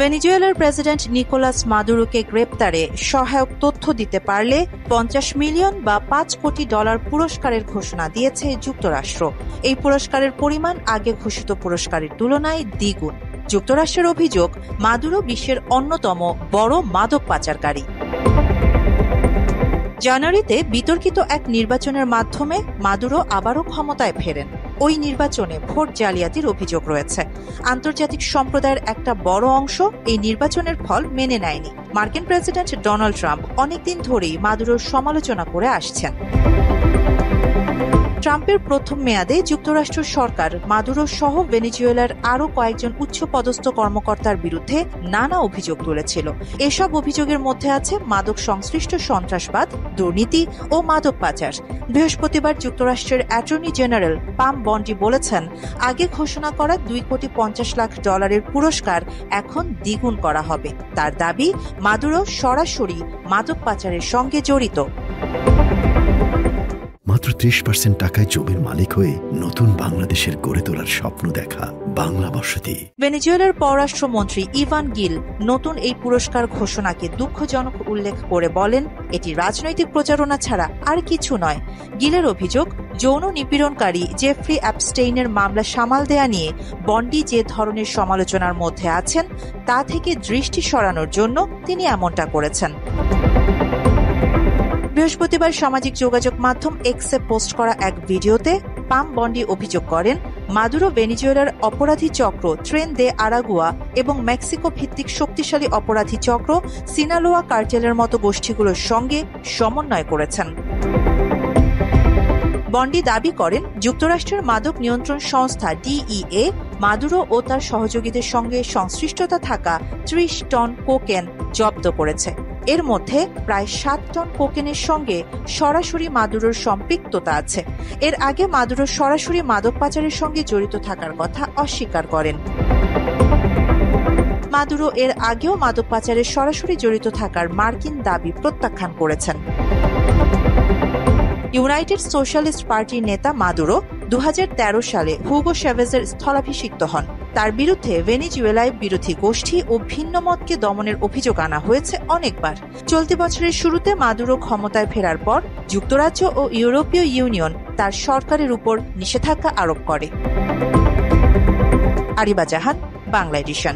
ভেনেজুয়েলার president Nicolas মাদুরোকে গ্রেপ্তারে সহায়ক তথ্য দিতে পারলে 50 মিলিয়ন বা $5 কোটি পুরস্কারের ঘোষণা দিয়েছে যুক্তরাষ্ট্র। এই পুরস্কারের পরিমাণ আগে ঘোষিত পুরস্কারের তুলনায় দ্বিগুণ। যুক্তরাষ্ট্রের অভিযোগ, মাদুরো বিশ্বের অন্যতম বড় মাদক পাচারকারী। জানুয়ারিতে বিতর্কিত এক নির্বাচনের মাধ্যমে মাদুরো আবারও ক্ষমতায় ফেরেন। ওই নির্বাচনে ভোট জালিয়াতির অভিযোগ রয়েছে। আন্তর্জাতিক সম্প্রদায়ের একটা বড় অংশ এই নির্বাচনের ফল মেনে নেয়নি। মার্কিন প্রেসিডেন্ট ডোনাল্ড ট্রাম্প অনেকদিন ধরেই মাদুরোর সমালোচনা করে আসছেন। ট্রাম্পের প্রথম মেয়াদে যুক্তরাষ্ট্র সরকার মাদুরো সহ ভেনেজুয়েলার আরও কয়েকজন উচ্চপদস্থ কর্মকর্তার বিরুদ্ধে নানা অভিযোগ তুলেছিল। এসব অভিযোগের মধ্যে আছে মাদক সংশ্লিষ্ট সন্ত্রাসবাদ, দুর্নীতি ও মাদক পাচার। বৃহস্পতিবার যুক্তরাষ্ট্রের অ্যাটর্নি জেনারেল পাম বন্ডি বলেছেন, আগে ঘোষণা করা $2.50 কোটি পুরস্কার এখন দ্বিগুণ করা হবে। তার দাবি, মাদুরো সরাসরি মাদক পাচারের সঙ্গে জড়িত। মাত্র 30% টাকায় জমির মালিক হয়ে নতুন বাংলাদেশের গড়ে তোলার স্বপ্ন দেখা বাংলা বসতি। ভেনেজুয়েলার পররাষ্ট্রমন্ত্রী ইভান গিল নতুন এই পুরস্কার ঘোষণাকে দুঃখজনক উল্লেখ করে বলেন, এটি রাজনৈতিক প্রচারণা ছাড়া আর কিছু নয়। গিলের অভিযোগ, যৌন নিপীড়নকারী জেফ্রি অ্যাপস্টেইনের মামলা সামাল দেয়া নিয়ে বন্ডি যে ধরনের সমালোচনার মধ্যে আছেন তা থেকে দৃষ্টি সরানোর জন্য তিনি এমনটা করেছেন। বৃহস্পতিবার সামাজিক যোগাযোগ মাধ্যম এক্সে পোস্ট করা এক ভিডিওতে পাম বন্ডি অভিযোগ করেন, মাদুরো ভেনেজুয়েলার অপরাধী চক্র ট্রেন দে আরাগুয়া এবং মেক্সিকো ভিত্তিক শক্তিশালী অপরাধী চক্র সিনালোয়া কার্টেলের মতো গোষ্ঠীগুলোর সঙ্গে সমন্বয় করেছেন। বন্ডি দাবি করেন, যুক্তরাষ্ট্রের মাদক নিয়ন্ত্রণ সংস্থা ডিইএ মাদুরো ও তার সহযোগীদের সঙ্গে সংশ্লিষ্টতা থাকা 30 টন কোকেন জব্দ করেছে। এর মধ্যে প্রায় 7 টন কোকেনের সঙ্গে সরাসরি মাদুরোর সম্পৃক্ততা আছে। এর আগে মাদুরো সরাসরি মাদক পাচারের সঙ্গে জড়িত থাকার কথা অস্বীকার করেন। মাদুরো এর আগেও মাদক পাচারে সরাসরি জড়িত থাকার মার্কিন দাবি প্রত্যাখ্যান করেছেন। ইউনাইটেড সোশ্যালিস্ট পার্টির নেতা মাদুরো 2013 সালে হুগো চ্যাভেজের স্থলাভিষিক্ত হন। তার বিরুদ্ধে ভেনেজুয়েলায় বিরোধী গোষ্ঠী ও ভিন্ন মতকে দমনের অভিযোগ আনা হয়েছে অনেকবার। চলতি বছরের শুরুতে মাদুরো ক্ষমতায় ফেরার পর যুক্তরাজ্য ও ইউরোপীয় ইউনিয়ন তার সরকারের উপর নিষেধাজ্ঞা আরোপ করে। আরিবা জাহান, বাংলা এডিশন।